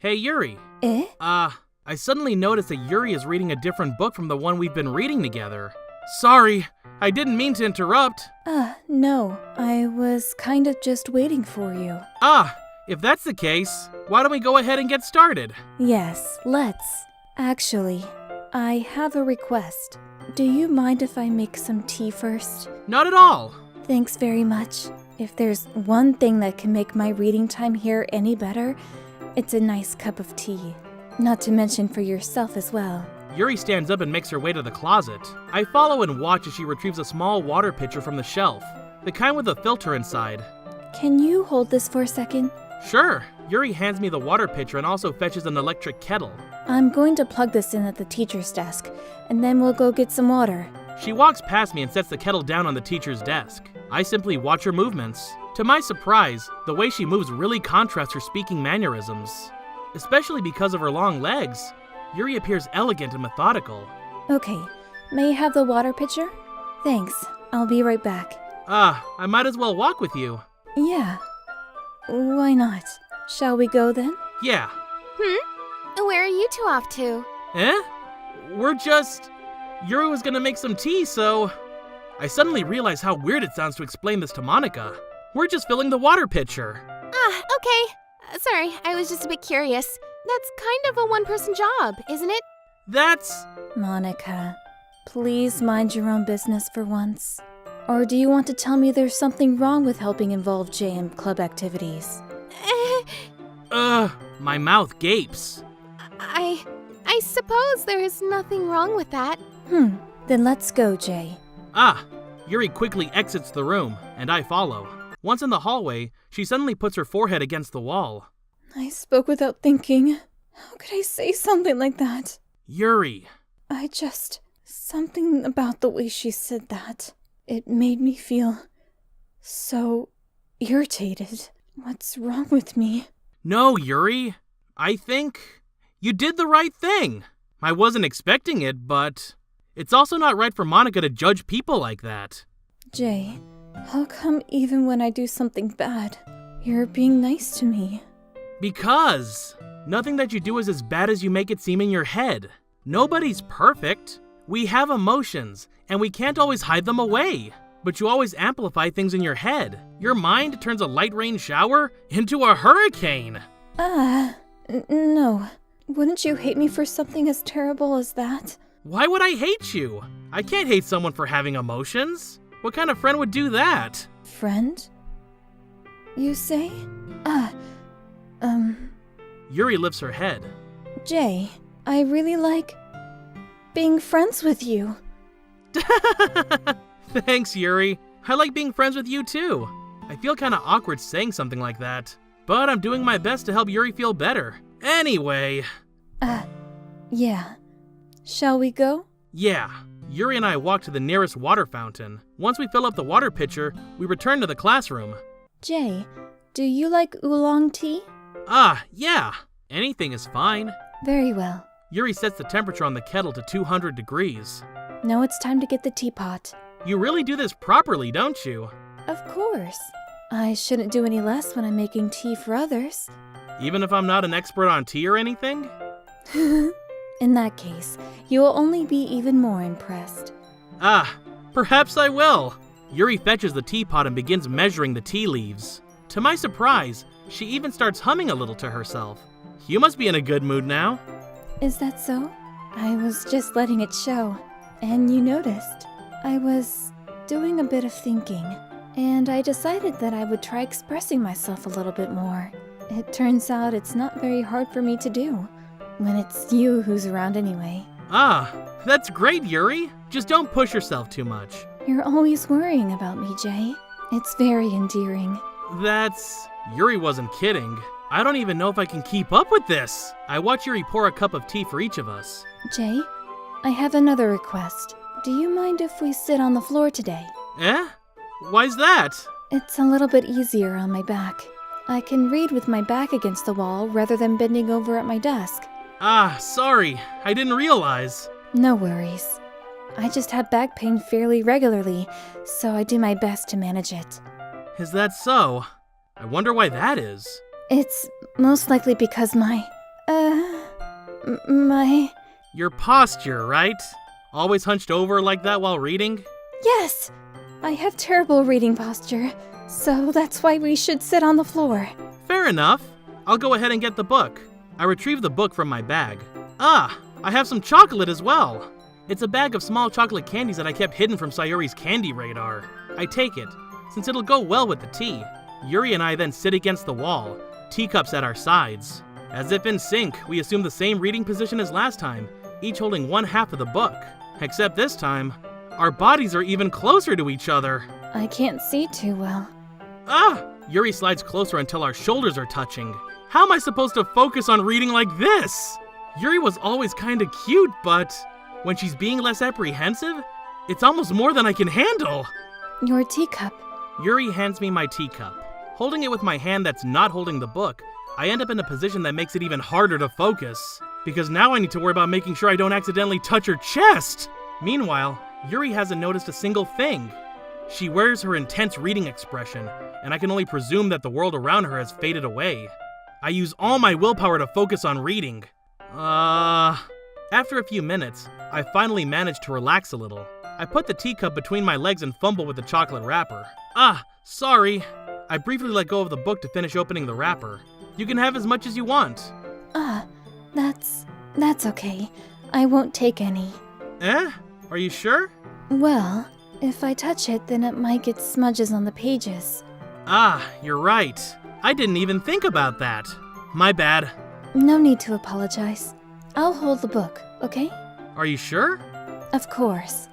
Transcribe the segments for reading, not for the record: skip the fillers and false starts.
Hey, Yuri. Eh? I suddenly noticed that Yuri is reading a different book from the one we've been reading together. Sorry, I didn't mean to interrupt. No. I was kind of just waiting for you. If that's the case, why don't we go ahead and get started? Yes, let's. Actually, I have a request. Do you mind if I make some tea first? Not at all. Thanks very much. If there's one thing that can make my reading time here any better, it's a nice cup of tea. Not to mention for yourself as well. Yuri stands up and makes her way to the closet. I follow and watch as she retrieves a small water pitcher from the shelf, the kind with a filter inside. Can you hold this for a second? Sure. Yuri hands me the water pitcher and also fetches an electric kettle. I'm going to plug this in at the teacher's desk, and then we'll go get some water. She walks past me and sets the kettle down on the teacher's desk. I simply watch her movements. To my surprise, the way she moves really contrasts her speaking mannerisms. Especially because of her long legs, Yuri appears elegant and methodical. Okay, may I have the water pitcher? Thanks, I'll be right back. I might as well walk with you. Yeah. Why not? Shall we go then? Yeah. Where are you two off to? We're just... Yuri was gonna make some tea, so... I suddenly realize how weird it sounds to explain this to Monika. We're just filling the water pitcher. Okay. Sorry, I was just a bit curious. That's kind of a one-person job, isn't it? That's... Monika, please mind your own business for once. Or do you want to tell me there's something wrong with helping involve Jay in club activities? My mouth gapes. I suppose there is nothing wrong with that. Then let's go, Jay. Yuri quickly exits the room, and I follow. Once in the hallway, she suddenly puts her forehead against the wall. I spoke without thinking. How could I say something like that? Yuri. Something about the way she said that. It made me feel so irritated. What's wrong with me? No, Yuri. I think you did the right thing. I wasn't expecting it, but it's also not right for Monika to judge people like that. Jay, how come even when I do something bad, you're being nice to me? Because nothing that you do is as bad as you make it seem in your head. Nobody's perfect. We have emotions, and we can't always hide them away. But you always amplify things in your head. Your mind turns a light rain shower into a hurricane. No. Wouldn't you hate me for something as terrible as that? Why would I hate you? I can't hate someone for having emotions. What kind of friend would do that? Friend? You say? Yuri lifts her head. Jay, I really like being friends with you. Thanks, Yuri. I like being friends with you too. I feel kinda awkward saying something like that, but I'm doing my best to help Yuri feel better. Anyway. Yeah. Shall we go? Yeah. Yuri and I walk to the nearest water fountain. Once we fill up the water pitcher, we return to the classroom. Jay, do you like oolong tea? Yeah. Anything is fine. Very well. Yuri sets the temperature on the kettle to 200 degrees. Now it's time to get the teapot. You really do this properly, don't you? Of course. I shouldn't do any less when I'm making tea for others. Even if I'm not an expert on tea or anything? In that case, you will only be even more impressed. Perhaps I will. Yuri fetches the teapot and begins measuring the tea leaves. To my surprise, she even starts humming a little to herself. You must be in a good mood now. Is that so? I was just letting it show. And you noticed. I was doing a bit of thinking, and I decided that I would try expressing myself a little bit more. It turns out it's not very hard for me to do, when it's you who's around anyway. That's great, Yuri. Just don't push yourself too much. You're always worrying about me, Jay. It's very endearing. Yuri wasn't kidding. I don't even know if I can keep up with this. I watch Yuri pour a cup of tea for each of us. Jay, I have another request. Do you mind if we sit on the floor today? Why's that? It's a little bit easier on my back. I can read with my back against the wall rather than bending over at my desk. Sorry. I didn't realize. No worries. I just have back pain fairly regularly, so I do my best to manage it. Is that so? I wonder why that is. It's most likely because my My... Your posture, right? Always hunched over like that while reading? Yes! I have terrible reading posture, so that's why we should sit on the floor. Fair enough. I'll go ahead and get the book. I retrieve the book from my bag. Ah, I have some chocolate as well. It's a bag of small chocolate candies that I kept hidden from Sayori's candy radar. I take it, since it'll go well with the tea. Yuri and I then sit against the wall, teacups at our sides. As if in sync, we assume the same reading position as last time, each holding one half of the book. Except this time, our bodies are even closer to each other. I can't see too well. Ah! Yuri slides closer until our shoulders are touching. How am I supposed to focus on reading like this? Yuri was always kinda cute, but when she's being less apprehensive, it's almost more than I can handle. Your teacup. Yuri hands me my teacup. Holding it with my hand that's not holding the book, I end up in a position that makes it even harder to focus. Because now I need to worry about making sure I don't accidentally touch her chest. Meanwhile, Yuri hasn't noticed a single thing. She wears her intense reading expression, and I can only presume that the world around her has faded away. I use all my willpower to focus on reading. After a few minutes, I finally manage to relax a little. I put the teacup between my legs and fumble with the chocolate wrapper. Ah, sorry. I briefly let go of the book to finish opening the wrapper. You can have as much as you want. That's okay. I won't take any. Eh? Are you sure? Well, if I touch it, then it might get smudges on the pages. Ah, you're right. I didn't even think about that. My bad. No need to apologize. I'll hold the book, okay? Are you sure? Of course.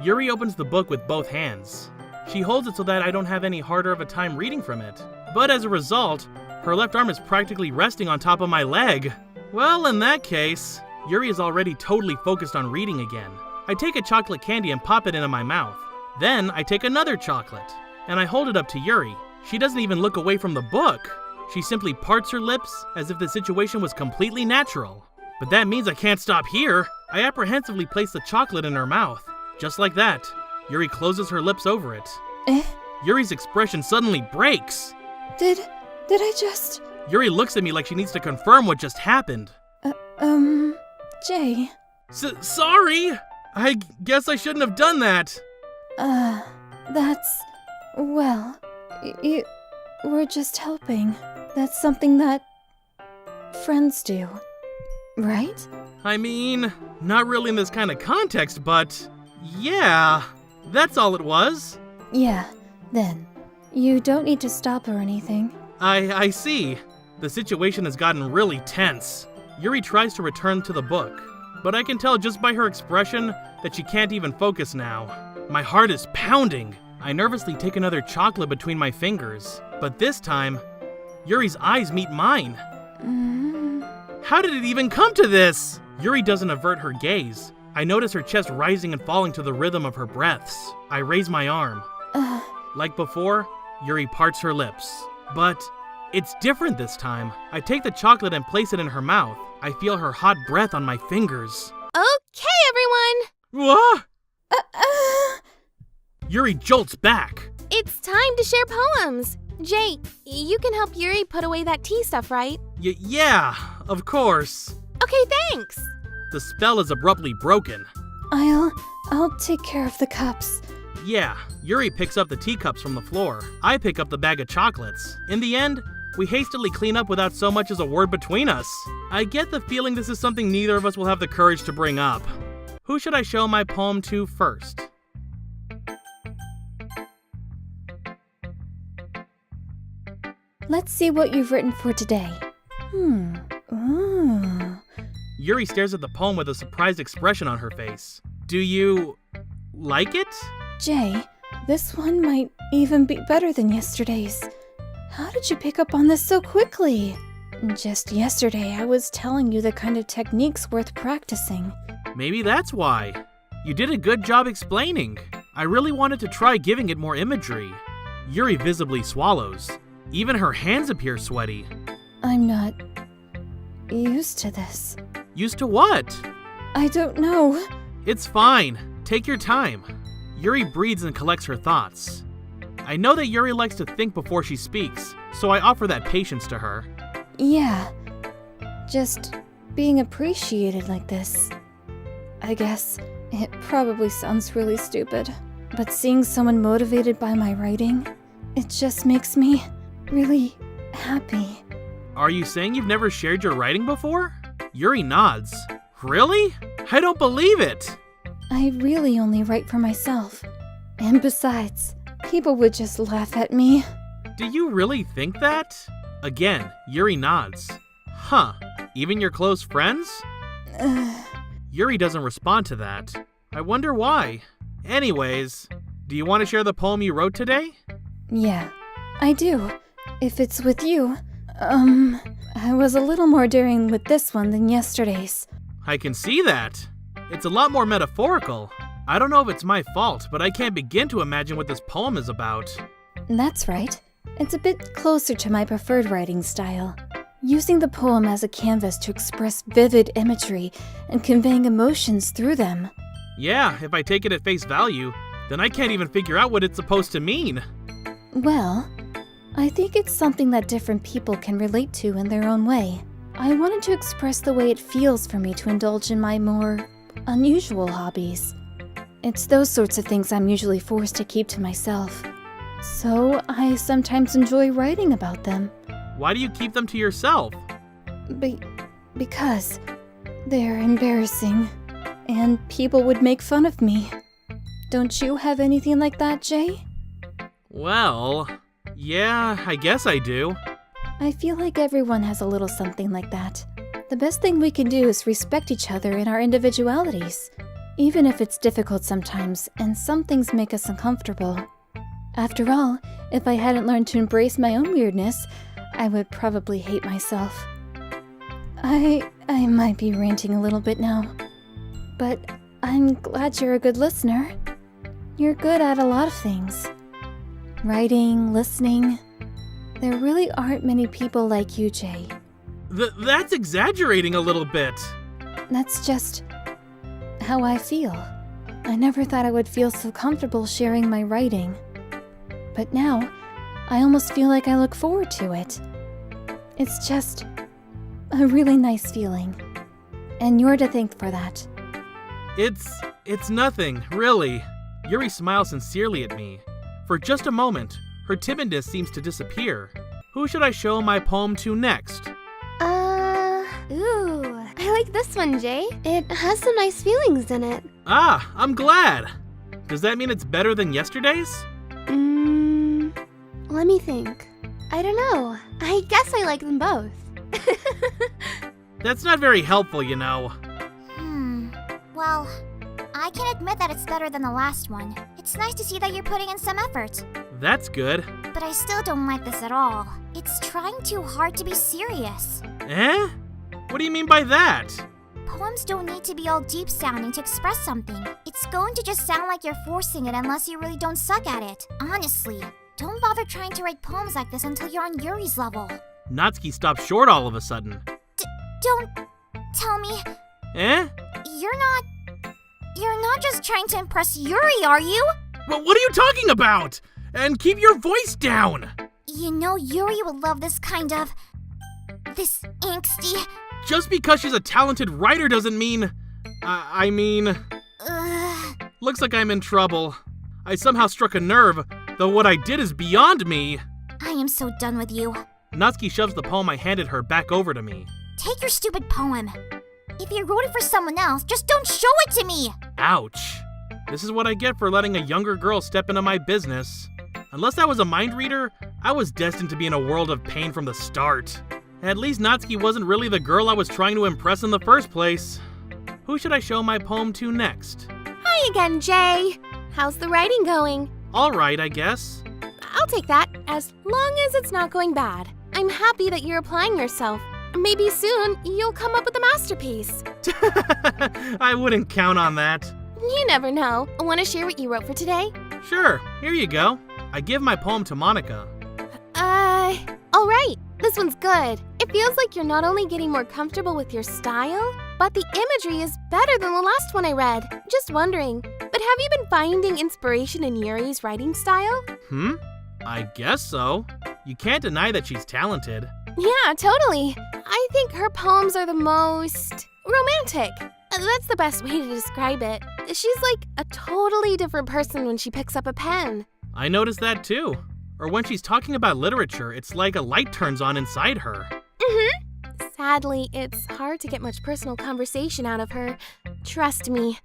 Yuri opens the book with both hands. She holds it so that I don't have any harder of a time reading from it. But as a result, her left arm is practically resting on top of my leg. Well, in that case, Yuri is already totally focused on reading again. I take a chocolate candy and pop it into my mouth. Then I take another chocolate, and I hold it up to Yuri. She doesn't even look away from the book. She simply parts her lips as if the situation was completely natural. But that means I can't stop here. I apprehensively place the chocolate in her mouth. Just like that, Yuri closes her lips over it. Yuri's expression suddenly breaks. Did I just... Yuri looks at me like she needs to confirm what just happened. Jay. Sorry! I guess I shouldn't have done that. Well, we're just helping. That's something that friends do, right? I mean, not really in this kind of context, but yeah, that's all it was. Yeah, then. You don't need to stop or anything. I see. The situation has gotten really tense. Yuri tries to return to the book, but I can tell just by her expression that she can't even focus now. My heart is pounding. I nervously take another chocolate between my fingers, but this time, Yuri's eyes meet mine. How did it even come to this? Yuri doesn't avert her gaze. I notice her chest rising and falling to the rhythm of her breaths. I raise my arm. Like before, Yuri parts her lips. But it's different this time. I take the chocolate and place it in her mouth. I feel her hot breath on my fingers. Okay, everyone! What? Yuri jolts back. It's time to share poems. Jay, you can help Yuri put away that tea stuff, right? Yeah, of course. Okay, thanks. The spell is abruptly broken. I'll take care of the cups. Yeah, Yuri picks up the teacups from the floor. I pick up the bag of chocolates. In the end, we hastily clean up without so much as a word between us. I get the feeling this is something neither of us will have the courage to bring up. Who should I show my poem to first? Let's see what you've written for today. Ooh. Yuri stares at the poem with a surprised expression on her face. Do you like it? Jay, this one might even be better than yesterday's. How did you pick up on this so quickly? Just yesterday, I was telling you the kind of techniques worth practicing. Maybe that's why. You did a good job explaining. I really wanted to try giving it more imagery. Yuri visibly swallows. Even her hands appear sweaty. I'm not used to this. Used to what? I don't know. It's fine. Take your time. Yuri breathes and collects her thoughts. I know that Yuri likes to think before she speaks, so I offer that patience to her. Yeah. Just being appreciated like this. I guess it probably sounds really stupid, but seeing someone motivated by my writing, it just makes me really happy. Are you saying you've never shared your writing before? Yuri nods. Really? I don't believe it! I really only write for myself. And besides, people would just laugh at me. Do you really think that? Again, Yuri nods. Huh, even your close friends? Yuri doesn't respond to that. I wonder why. Anyways, do you want to share the poem you wrote today? Yeah, I do. If it's with you. I was a little more daring with this one than yesterday's. I can see that. It's a lot more metaphorical. I don't know if it's my fault, but I can't begin to imagine what this poem is about. That's right. It's a bit closer to my preferred writing style. Using the poem as a canvas to express vivid imagery and conveying emotions through them. Yeah, if I take it at face value, then I can't even figure out what it's supposed to mean. Well, I think it's something that different people can relate to in their own way. I wanted to express the way it feels for me to indulge in my more unusual hobbies. It's those sorts of things I'm usually forced to keep to myself. So I sometimes enjoy writing about them. Why do you keep them to yourself? Because they're embarrassing, and people would make fun of me. Don't you have anything like that, Jay? Well, yeah, I guess I do. I feel like everyone has a little something like that. The best thing we can do is respect each other in our individualities, even if it's difficult sometimes and some things make us uncomfortable. After all, if I hadn't learned to embrace my own weirdness, I would probably hate myself. I might be ranting a little bit now, but I'm glad you're a good listener. You're good at a lot of things. Writing, listening. There really aren't many people like you, Jay. That's exaggerating a little bit. That's just how I feel. I never thought I would feel so comfortable sharing my writing. But now, I almost feel like I look forward to it. It's just a really nice feeling. And you're to thank for that. It's nothing, really. Yuri smiles sincerely at me. For just a moment, her timidness seems to disappear. Who should I show my poem to next? Ooh, I like this one, Jay. It has some nice feelings in it. Ah, I'm glad. Does that mean it's better than yesterday's? Let me think. I don't know. I guess I like them both. That's not very helpful, you know. Well, I can admit that it's better than the last one. It's nice to see that you're putting in some effort. That's good. But I still don't like this at all. It's trying too hard to be serious. Eh? What do you mean by that? Poems don't need to be all deep sounding to express something. It's going to just sound like you're forcing it unless you really don't suck at it. Honestly, don't bother trying to write poems like this until you're on Yuri's level. Natsuki stopped short all of a sudden. Don't tell me. Eh? You're not just trying to impress Yuri, are you? Well, what are you talking about? And keep your voice down! You know Yuri would love this this angsty... Just because she's a talented writer doesn't mean... Looks like I'm in trouble. I somehow struck a nerve, though what I did is beyond me. I am so done with you. Natsuki shoves the poem I handed her back over to me. Take your stupid poem. If you wrote it for someone else, just don't show it to me! Ouch. This is what I get for letting a younger girl step into my business. Unless I was a mind reader, I was destined to be in a world of pain from the start. At least Natsuki wasn't really the girl I was trying to impress in the first place. Who should I show my poem to next? Hi again, Jay. How's the writing going? Alright, I guess. I'll take that, as long as it's not going bad. I'm happy that you're applying yourself. Maybe soon you'll come up with a masterpiece. I wouldn't count on that. You never know. Want to share what you wrote for today? Sure, here you go. I give my poem to Monika. Alright. This one's good. It feels like you're not only getting more comfortable with your style, but the imagery is better than the last one I read. Just wondering, but have you been finding inspiration in Yuri's writing style? I guess so. You can't deny that she's talented. Yeah, totally. I think her poems are the most romantic. That's the best way to describe it. She's like a totally different person when she picks up a pen. I noticed that too. Or when she's talking about literature, it's like a light turns on inside her. Sadly, it's hard to get much personal conversation out of her. Trust me,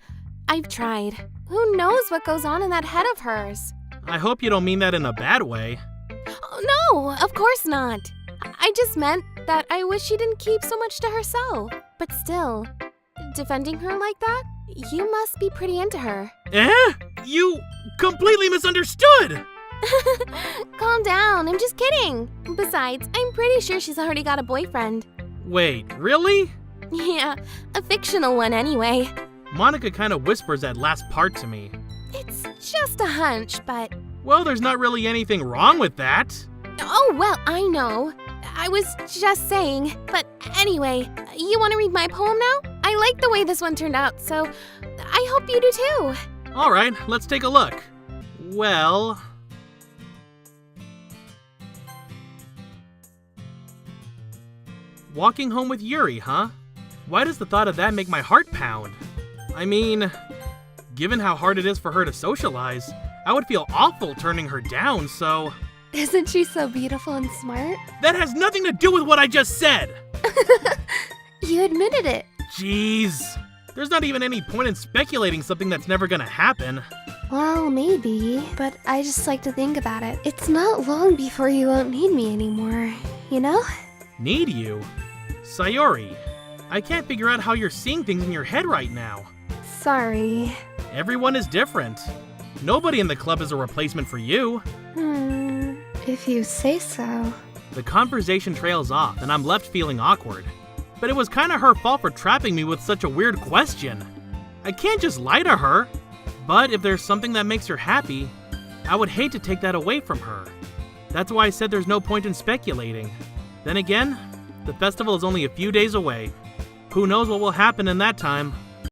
I've tried. Who knows what goes on in that head of hers? I hope you don't mean that in a bad way. Oh, no, of course not. I just meant that I wish she didn't keep so much to herself. But still, defending her like that? You must be pretty into her. Eh? You completely misunderstood! Calm down, I'm just kidding. Besides, I'm pretty sure she's already got a boyfriend. Wait, really? Yeah, a fictional one anyway. Monika kind of whispers that last part to me. It's just a hunch, but... Well, there's not really anything wrong with that. Oh, well, I know. I was just saying. But anyway, you want to read my poem now? I like the way this one turned out, so I hope you do too. Alright, let's take a look. Well... Walking home with Yuri, huh? Why does the thought of that make my heart pound? I mean, given how hard it is for her to socialize, I would feel awful turning her down, so... Isn't she so beautiful and smart? That has nothing to do with what I just said! You admitted it. Jeez. There's not even any point in speculating something that's never gonna happen. Well, maybe, but I just like to think about it. It's not long before you won't need me anymore, you know? Need you? Sayori, I can't figure out how you're seeing things in your head right now. Sorry. Everyone is different. Nobody in the club is a replacement for you. If you say so. The conversation trails off and I'm left feeling awkward. But it was kinda her fault for trapping me with such a weird question. I can't just lie to her. But if there's something that makes her happy, I would hate to take that away from her. That's why I said there's no point in speculating. Then again, the festival is only a few days away. Who knows what will happen in that time?